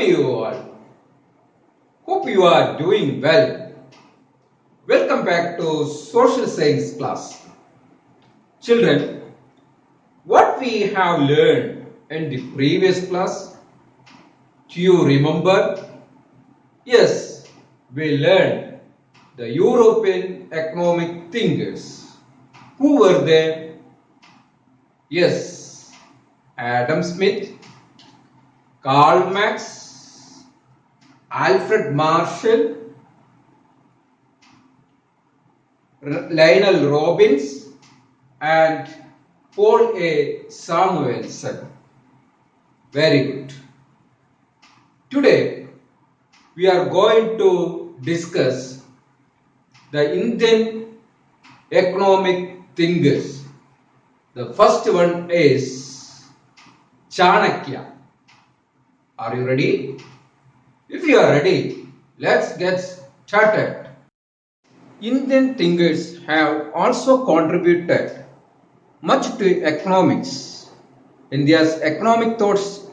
are you all? Hope you are doing well. Welcome back to Social Science class. Children, what we have learned in the previous class? Do you remember? Yes, we learned the European economic thinkers. Who were they? Yes, Adam Smith, Karl Marx, Alfred Marshall, Lionel Robbins, and Paul A. Samuelson. Very good. Today we are going to discuss the Indian economic thinkers. The first one is Chanakya. Are you ready? If you are ready, let's get started. Indian thinkers have also contributed much to economics. India's economic thoughts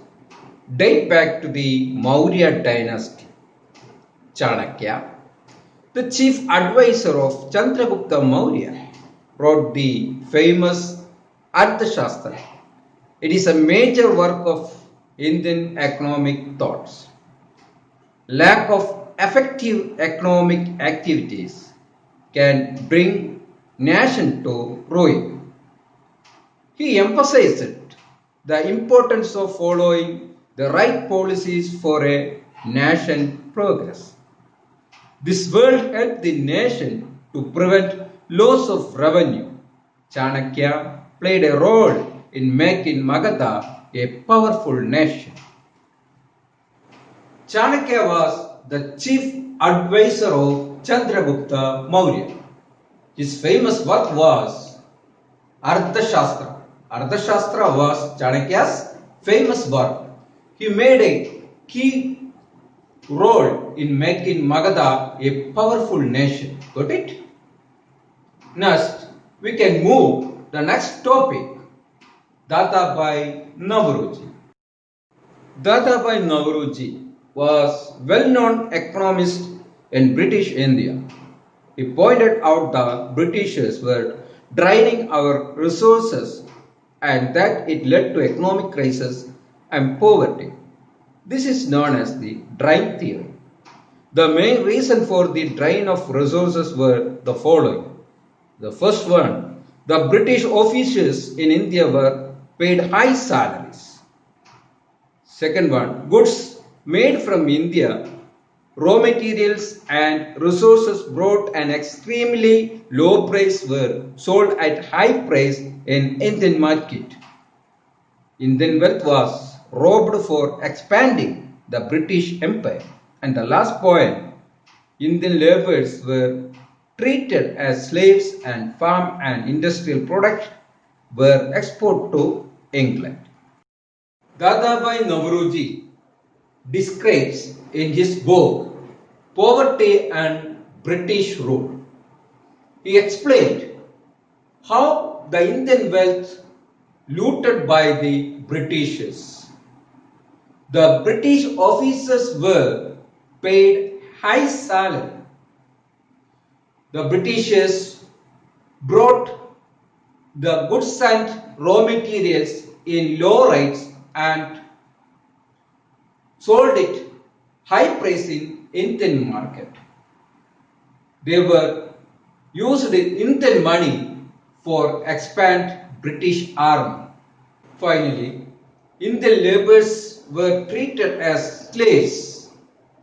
date back to the Maurya dynasty. Chanakya, the chief advisor of Chandragupta Maurya, wrote the famous Arthashastra. It is a major work of Indian economic thoughts. Lack of effective economic activities can bring nation to ruin. He emphasized the importance of following the right policies for a nation progress. This will help the nation to prevent loss of revenue. Chanakya played a role in making Magadha a powerful nation. Chanakya was the chief advisor of Chandragupta Maurya. His famous work was Arthashastra. Arthashastra was Chanakya's famous work. He made a key role in making Magadha a powerful nation. Got it? Next, we can move the next topic. Dadabhai Naoroji. Dadabhai Naoroji was well-known economist in British India. He pointed out the Britishers were draining our resources and that it led to economic crisis and poverty. This is known as the drain theory. The main reason for the drain of resources were the following. The first one, the British officials in India were paid high salaries. Second one, goods made from India, raw materials and resources brought an extremely low price were sold at high price in Indian market. Indian wealth was robbed for expanding the British Empire. And the last point, Indian laborers were treated as slaves and farm and industrial products were exported to England. Dadabhai Naoroji describes in his book Poverty and British Rule. He explained how the Indian wealth looted by the Britishers. The British officers were paid high salary. The Britishers brought the goods and raw materials in low rates and sold it high price in Indian market. They were used Indian money for expand British army. Finally, Indian laborers were treated as slaves.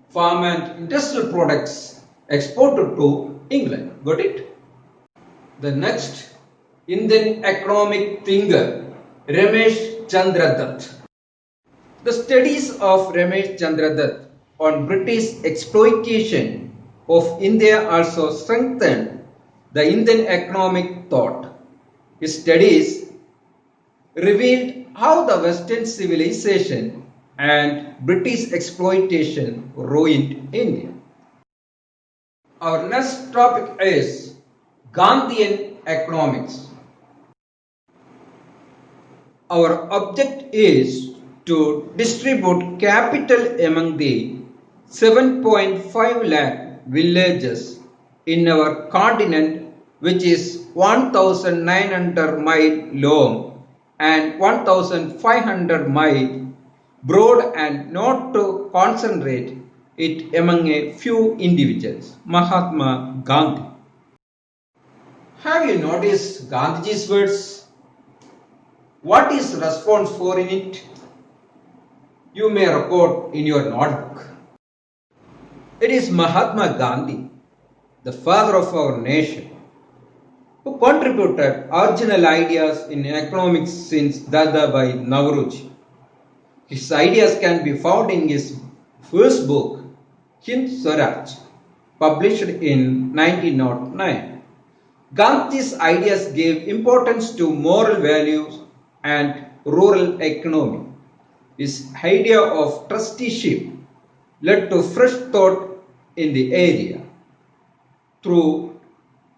Farm and industrial products exported to England. Got it? The next Indian economic thinker, Ramesh Chandra Dutt. The studies of Ramesh Chandra Dutt on British exploitation of India also strengthened the Indian economic thought. His studies revealed how the Western civilization and British exploitation ruined India. Our next topic is Gandhian economics. Our object is to distribute capital among the 7.5 lakh villages in our continent, which is 1900 mile long and 1500 mile broad, and not to concentrate it among a few individuals. Mahatma Gandhi. Have you noticed Gandhiji's words? What is response for in it? You may record in your notebook. It is Mahatma Gandhi, the father of our nation, who contributed original ideas in economics since Dadabhai Nauroji. His ideas can be found in his first book, Hind Swaraj, published in 1909. Gandhi's ideas gave importance to moral values and rural economy. His idea of trusteeship led to fresh thought in the area. Through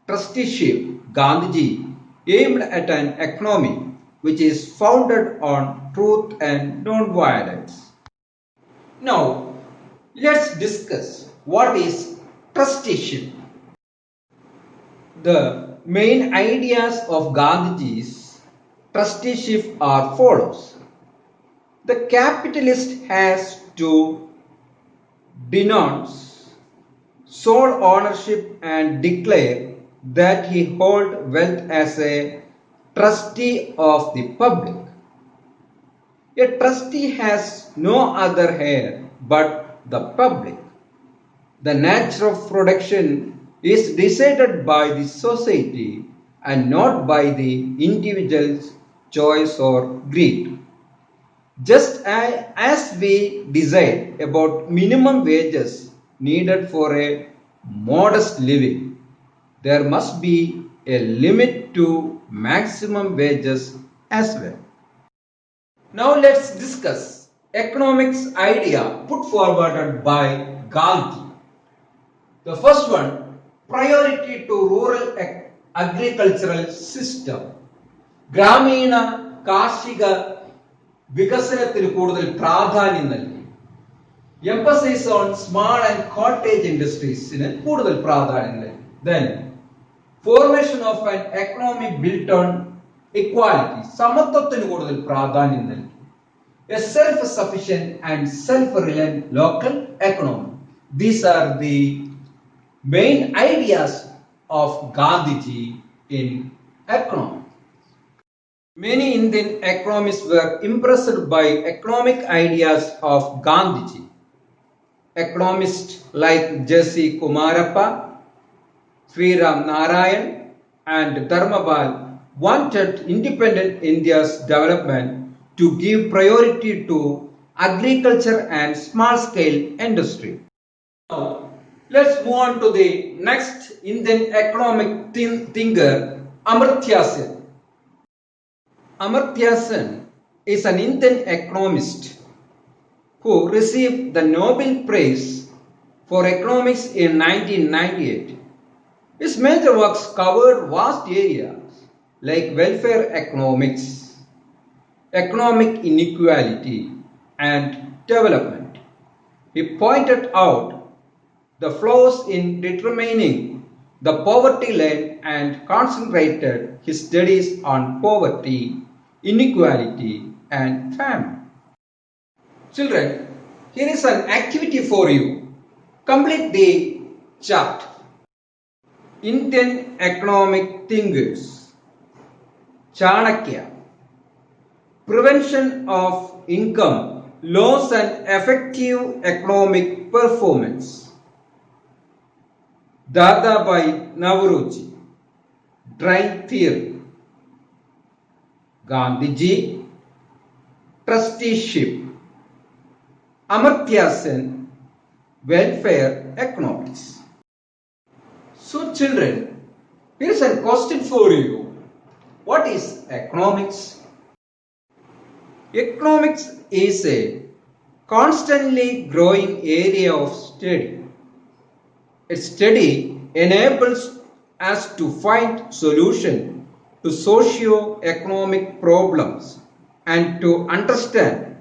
trusteeship, Gandhiji aimed at an economy which is founded on truth and non-violence. Now, let's discuss what is trusteeship. The main ideas of Gandhiji's trusteeship are follows. The capitalist has to denounce sole ownership and declare that he hold wealth as a trustee of the public. A trustee has no other heir but the public. The nature of production is decided by the society and not by the individual's choice or greed. Just as we decide about minimum wages needed for a modest living, there must be a limit to maximum wages as well. Now let's discuss economics idea put forward by Gandhi. The first one, priority to rural agricultural system. ഗ്രാമീണ കാർഷിക വികസനത്തിന് കൂടുതൽ പ്രാധാന്യം നൽകി. Emphasise on small and cottage ഇൻഡസ്ട്രീസിന് കൂടുതൽ പ്രാധാന്യം നൽകി. Then, formation of an economy built on equality, സമത്വത്തിന് കൂടുതൽ പ്രാധാന്യം നൽകി. A self-sufficient and self-reliant local economy. These are the main ideas of Gandhiji in economics. Many Indian economists were impressed by economic ideas of Gandhiji. Economists like J.C. Kumarappa, Sriram Narayan, and Dharmabal wanted independent India's development to give priority to agriculture and small-scale industry. Now, let's move on to the next Indian economic thinker, Amartya Sen. Amartya Sen is an Indian economist who received the Nobel Prize for Economics in 1998. His major works covered vast areas like welfare economics, economic inequality, and development. He pointed out the flaws in determining the poverty line and concentrated his studies on poverty, inequality, and famine. Children, here is an activity for you. Complete the chart. Indian economic thinkers. Chanakya. Prevention of income loss and effective economic performance. Dadabhai Nauroji. Drain theory. Gandhiji. Trusteeship. Amartya Sen. Welfare economics. So children, here is a question for you. What is economics? Economics is a constantly growing area of study. Its study enables us to find solutions to socio-economic problems and to understand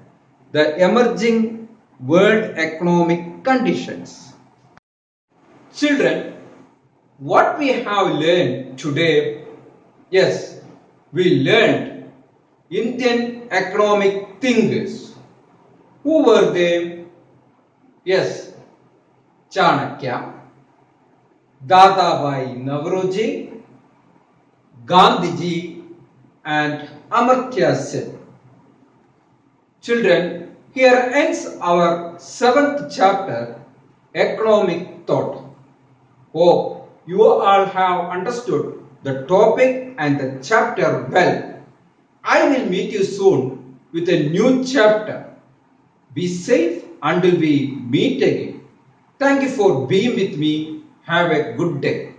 the emerging world economic conditions. Children, what we have learned today, yes, we learned Indian economic thinkers. Who were they? Yes, Chanakya, Dadabhai Navroji, Gandhiji, and Amartya Sen. Children, here ends our 7th chapter, Economic Thought. Hope you all have understood the topic and the chapter well. I will meet you soon with a new chapter. Be safe until we meet again. Thank you for being with me. Have a good day.